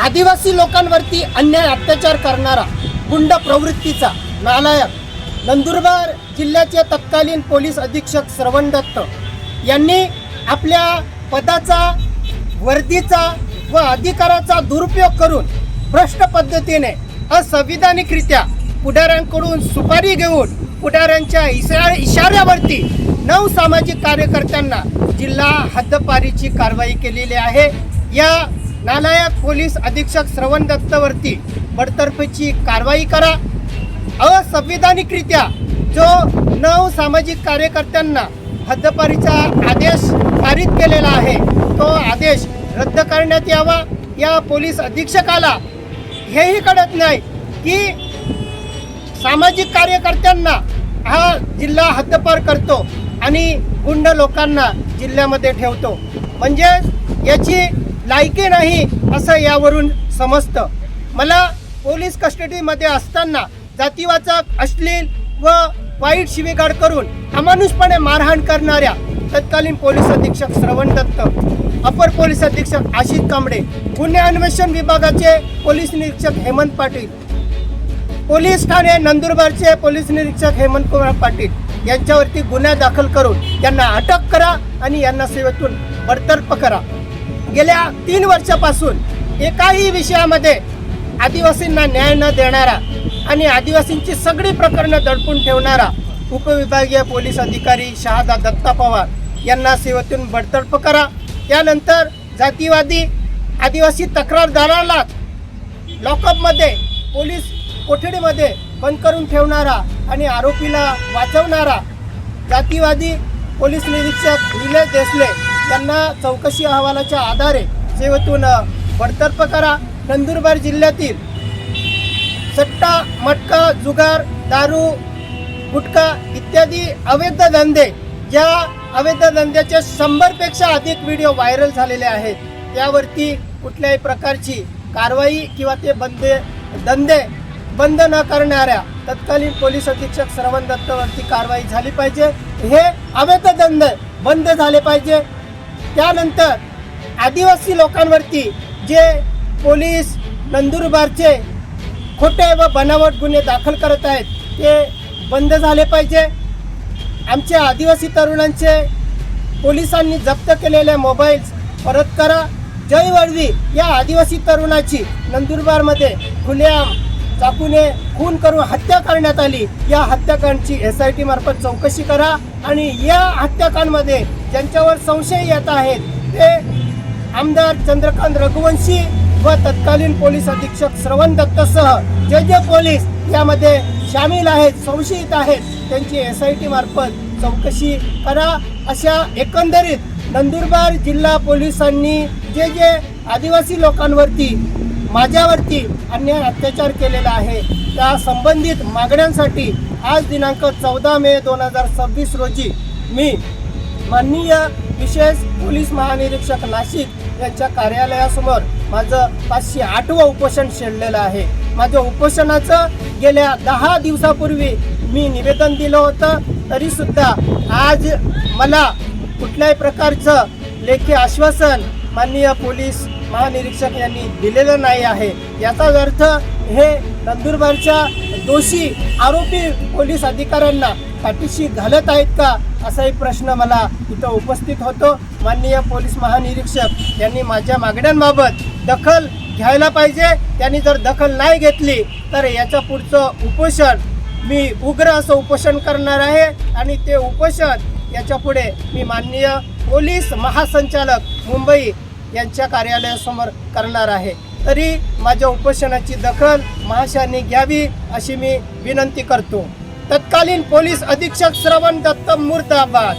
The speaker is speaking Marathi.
आदिवासी लोकांवरती अन्याय अत्याचार करणारा गुंड प्रवृत्तीचा नालायक नंदुरबार जिल्ह्याचे तत्कालीन पोलीस अधीक्षक श्रवण दत्त यांनी आपल्या पदाचा, वर्दीचा व अधिकाराचा दुरुपयोग करून भ्रष्ट पद्धतीने असंविधानिकरित्या पुढाऱ्यांकडून सुपारी घेऊन पुढाऱ्यांच्या इशाऱ्यावरती 9 सामाजिक कार्यकर्त्यांना जिल्हा हद्दपारीची कारवाई केलेली आहे। या नालायक पोलीस अधीक्षक श्रवण दत्तवरती बडतर्फीची कारवाई करा। असंविधानिकरित्या जो 9 सामाजिक कार्यकर्त्यांना हद्दपारीचा आदेश पारित केलेला आहे तो आदेश रद्द करण्यात यावा। या पोलीस अधीक्षकाला हेही कळत नाही की सामाजिक कार्यकर्त्यांना हा जिल्हा हद्दपार करतो आणि गुंड लोकांना जिल्ह्यामध्ये ठेवतो, म्हणजे याची लायकी नाही असं यावरून समजतं। मला पोलीस कस्टडीमध्ये असताना जातीवाचक, अश्लील व वाईट शिवीगाळ करून अमानुषपणे मारहाण करणाऱ्या तत्कालीन पोलीस अधीक्षक श्रवण दत्त, अपर पोलीस अधीक्षक आशिष कांबळे, गुन्हे अन्वेषण विभागाचे पोलीस निरीक्षक हेमंत पाटील, पोलीस ठाणे नंदुरबारचे पोलीस निरीक्षक हेमंत कुमार पाटील यांच्यावरती गुन्हा दाखल करून त्यांना अटक करा आणि यांना सेवेतून बडतर्फ करा। गेल्या 3 वर्षापासून एकाही विषयामध्ये आदिवासींना न्याय न देणारा आणि आदिवासींची सगळी प्रकरणं दडपून ठेवणारा उपविभागीय पोलीस अधिकारी शहादा दत्ता पवार यांना सेवेतून बडतर्फ करा। त्यानंतर जातीवादी आदिवासी तक्रारदाराला लॉकअपमध्ये, पोलीस कोठडीमध्ये बंद करून ठेवणारा आणि आरोपीला वाचवणारा जातीवादी पोलीस निरीक्षक निलेश देसले यांना चौकशी अहवालाच्या आधारे सेवेतून बडतर्फ करा। नंदुरबार जिल्ह्यातील सट्टा, मटका, जुगार, दारू, गुटखा इत्यादी अवैध धंदे, ज्या अवैध धंद्याचे 100पेक्षा अधिक व्हिडिओ व्हायरल झालेले आहेत, त्यावरती कुठल्याही प्रकारची कारवाई किंवा ते धंदे बंद न करणाऱ्या तत्कालीन पोलीस अधीक्षक श्रवण दत्तवरती कारवाई झाली पाहिजे। हे अवैध धंदे बंद झाले पाहिजे। त्यानंतर आदिवासी लोकांवरती जे पोलीस नंदुरबारचे खोटे व बनावट गुन्हे दाखल करत आहेत ते बंद झाले पाहिजे। आमच्या आदिवासी तरुणांचे पोलिसांनी जप्त केलेले मोबाईल्स परत करा। जय वळवी या आदिवासी तरुणाची नंदुरबारमध्ये खुलेआम चाकूने खून करून हत्या करण्यात आली। या हत्याकांडची SIT मार्फत चौकशी करा आणि या हत्याकांडमध्ये ज्यांच्यावर संशय येत आहेत ते आमदार चंद्रकांत रघुवंशी व तत्कालीन पोलीस अधीक्षक श्रवण दत्तसह जे पोलीस यामध्ये सामील आहेत, संशयित आहेत, त्यांची SIT मार्फत चौकशी करा। अशा एकंदरीत नंदुरबार जिल्हा पोलिसांनी जे आदिवासी लोकांवरती, माझ्यावरती अन्याय अत्याचार केलेला आहे त्या संबंधित मागण्यांसाठी आज दिनांक 14 मे 2026 रोजी मी माननीय विशेष पोलीस महानिरीक्षक नाशिक यांच्या कार्यालयासमोर माझं 508वं उपोषण छेडलेलं आहे। माझ्या उपोषणाचं गेल्या 10 दिवसापूर्वी मी निवेदन दिलं होतं, तरीसुद्धा आज मला कुठल्याही प्रकारचं लेखी आश्वासन माननीय पोलीस महानिरीक्षक यांनी दिलेलं नाही आहे। याचाच अर्थ हे नंदुरबारच्या दोषी आरोपी पोलीस अधिकाऱ्यांना पाठीशी घालत आहेत का असाही प्रश्न मला इथं उपस्थित होतो। माननीय पोलीस महानिरीक्षक यांनी माझ्या मागण्यांबाबत दखल घ्यायला पाहिजे। त्यांनी जर दखल नाही घेतली तर याच्या पुढचं उपोषण मी उग्र असं उपोषण करणार आहे आणि ते उपोषण याच्या पुढे मी माननीय पोलीस महासंचालक मुंबई यांच्या कार्यालयासमोर करणार आहे। तरी माझ्या उपोषणाची दखल महाशयांनी घ्यावी अशी मी विनंती करतो। तत्कालीन पोलीस अधीक्षक श्रवण दत्त मुर्दाबाद।